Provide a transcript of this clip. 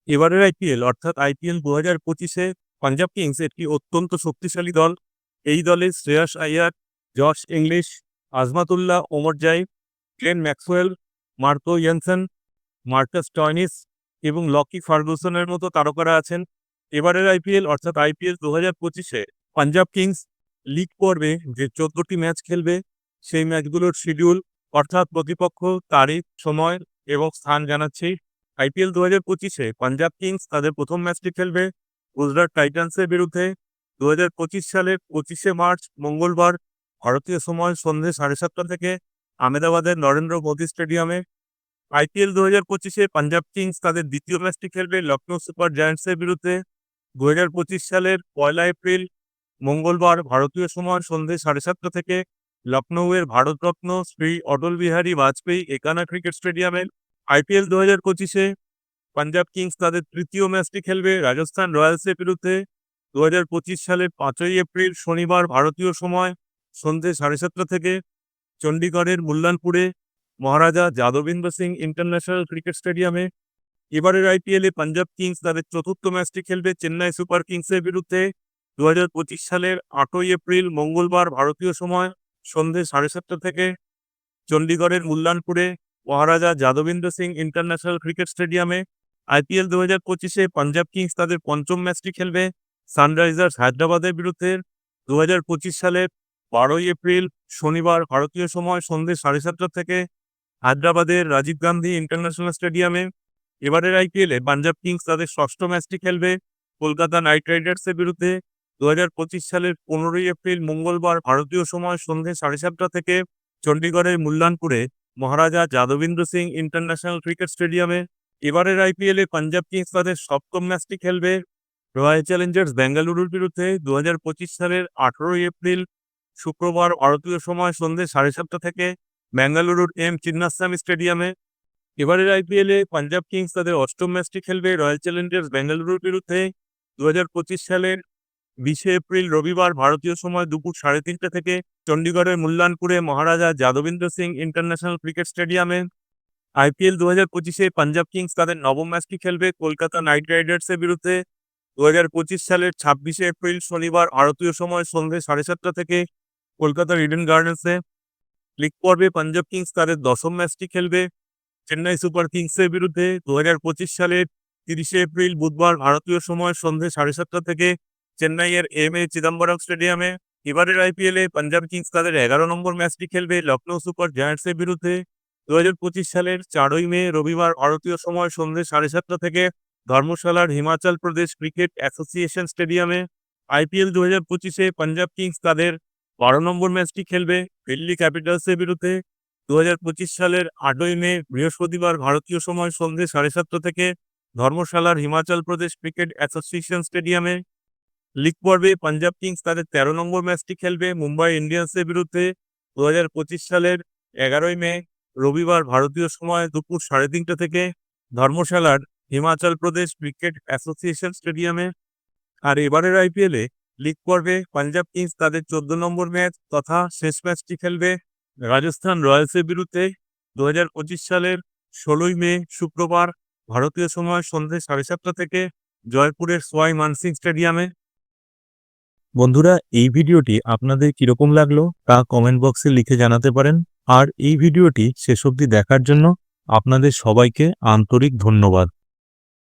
এবারের আইপিএল অর্থাৎ IPL 2025-এ Punjab Kings একটি অত্যন্ত শক্তিশালী দল। এই দলে Shreyas Iyer, Josh English, Azmatullah Omarzai, Glenn Maxwell, Marco Jansen, Marcus Stoinis এবং লকি ফার্গুসনের মতো তারকারা আছেন। এবারের আইপিএল অর্থাৎ আইপিএল 2025-এ পাঞ্জাব কিংস লিগ পর্বে যে 14টি ম্যাচ খেলবে সেই ম্যাচগুলোর শিডিউল অর্থাৎ প্রতিপক্ষ, তারিখ, সময় এবং স্থান জানাচ্ছি। আইপিএল 2025-এ পাঞ্জাব কিংস তাদের প্রথম ম্যাচটি খেলবে গুজরাট টাইটান্সের বিরুদ্ধে 2025 সালের 25শে মার্চ মঙ্গলবার ভারতীয় সময় সন্ধ্যে 7:30 থেকে আহমেদাবাদের নরেন্দ্র মোদী স্টেডিয়ামে। আইপিএল 2025-এ পাঞ্জাব কিংস তাদের দ্বিতীয় ম্যাচটি খেলবে লখনৌ সুপার জায়ান্টসের বিরুদ্ধে 2025 সালের 1 এপ্রিল মঙ্গলবার ভারতীয় সময় সন্ধ্যে 7:30 থেকে লখনৌয়ের ভারতরত্ন শ্রী অটল বিহারী বাজপেয়ী একানা ক্রিকেট স্টেডিয়ামে। আইপিএল 2025-এ পাঞ্জাব কিংস তাদের তৃতীয় ম্যাচটি খেলবে রাজস্থান রয়্যালসের বিরুদ্ধে 2025 সালের 5 এপ্রিল শনিবার ভারতীয় সময় সন্ধ্যে 7:30 থেকে চণ্ডীগড়ের মুল্লানপুরে মহারাজা যাদবেন্দ্র সিং ইন্টারন্যাশনাল ক্রিকেট স্টেডিয়ামে। এবারের আইপিএলে পাঞ্জাব কিংস তাদের চতুর্থ ম্যাচটি খেলবে চেন্নাই সুপার কিংসের বিরুদ্ধে 2025 সালের 8 এপ্রিল মঙ্গলবার ভারতীয় সময় সন্ধ্যে 7:30 থেকে চণ্ডীগড়ের মুল্লানপুরে মহারাজা যাদবেন্দ্র সিং ইন্টারন্যাশনাল ক্রিকেট স্টেডিয়ামে। আইপিএল 2025-এ পাঞ্জাব কিংস তাদের পঞ্চম ম্যাচটি খেলবে সানরাইজার্স হায়দ্রাবাদের বিরুদ্ধে 2025 সালের 12 এপ্রিল শনিবার ভারতীয় সময় সন্ধ্যে 7:30 থেকে হায়দ্রাবাদের রাজীব গান্ধী ইন্টারন্যাশনাল স্টেডিয়ামে। এবারের আইপিএলে পাঞ্জাব কিংস তাদের ষষ্ঠ ম্যাচটি খেলবে কলকাতা নাইট রাইডার্সের বিরুদ্ধে 2025 সালের 15 এপ্রিল মঙ্গলবার ভারতীয় সময় সন্ধ্যে 7:30 থেকে চণ্ডীগড়ের মুল্লানপুরে মহারাজা যাদবেন্দ্র সিং ইন্টারন্যাশনাল ক্রিকেট স্টেডিয়ামে। এবারের আইপিএলে পাঞ্জাব কিংস তাদের সপ্তম ম্যাচটি খেলবে রয়্যাল চ্যালেঞ্জার্স বেঙ্গালুরুর বিরুদ্ধে 2025 সালের 18 এপ্রিল শুক্রবার ভারতীয় সময় সন্ধ্যে 7:30 থেকে বেঙ্গালুরুর এম চিন্নাস্বামী স্টেডিয়ামে। এবারের আইপিএলে পাঞ্জাব কিংস তাদের অষ্টম ম্যাচটি খেলবে রয়্যাল চ্যালেঞ্জার্স বেঙ্গালুরুর বিরুদ্ধে 2025 সালের 20 এপ্রিল রবিবার ভারতীয় সময় দুপুর 3:30 থেকে চণ্ডীগড়ের মুল্লানপুরে মহারাজা যাদবেন্দ্র সিং ইন্টারন্যাশনাল ক্রিকেট স্টেডিয়ামে। আইপিএল 2025-এ পাঞ্জাব কিংস তাদের নবম ম্যাচটি খেলবে কলকাতা নাইট রাইডার্সের বিরুদ্ধে 2025 সালের 26 এপ্রিল শনিবার ভারতীয় সময় সন্ধ্যে 7:30 থেকে কলকাতার ইডেন গার্ডেন্সে। লিগ পর্বে পাঞ্জাব কিংস তাদের দশম ম্যাচটি খেলবে চেন্নাই সুপার কিংসের বিরুদ্ধে 2025 সালের 30 এপ্রিল বুধবার ভারতীয় সময় সন্ধ্যে 7:30 থেকে চেন্নাইয়ের এম.এ. চিদম্বরম স্টেডিয়ামে। এবারের আইপিএলে পাঞ্জাব কিংস তাদের 11 নম্বর ম্যাচটি খেলবে লখনৌ সুপার জায়ান্টসের বিরুদ্ধে 2025 সালের 4 মে রবিবার ভারতীয় সময় সন্ধ্যে 7:30 থেকে ধর্মশালার হিমাচল প্রদেশ ক্রিকেট অ্যাসোসিয়েশন স্টেডিয়ামে। আইপিএল 2025-এ পাঞ্জাব কিংস তাদের 12 নম্বর ম্যাচটি খেলবে দিল্লি ক্যাপিটালসের বিরুদ্ধে 2025 সালের 8 মে বৃহস্পতিবার ভারতীয় সময় সন্ধ্যে 7:30 থেকে ধর্মশালার হিমাচল প্রদেশ ক্রিকেট অ্যাসোসিয়েশন স্টেডিয়ামে। লিগ পর্বে পাঞ্জাব কিংস তাদের 13 নম্বর ম্যাচটি খেলবে মুম্বাই ইন্ডিয়ান্সের বিরুদ্ধে 2025 সালের 11 মে রবিবার ভারতীয় সময় দুপুর 3:30 থেকে ধর্মশালার হিমাচল প্রদেশ ক্রিকেট অ্যাসোসিয়েশন স্টেডিয়ামে। আর এবারের আইপিএলে লিগ পর্বে পাঞ্জাব কিংস তাদের 14 নম্বর ম্যাচ তথা শেষ ম্যাচটি খেলবে রাজস্থান রয়্যালসের বিরুদ্ধে 2025 সালের 16 মে শুক্রবার ভারতীয় সময় সন্ধ্যে 7:30 থেকে জয়পুরের সোয়াই মানসিং স্টেডিয়ামে। বন্ধুরা, এই ভিডিওটি আপনাদের কিরকম লাগলো তা কমেন্ট বক্সে লিখে জানাতে পারেন। আর এই ভিডিওটি শেষ অবধি দেখার জন্য আপনাদের সবাইকে আন্তরিক ধন্যবাদ।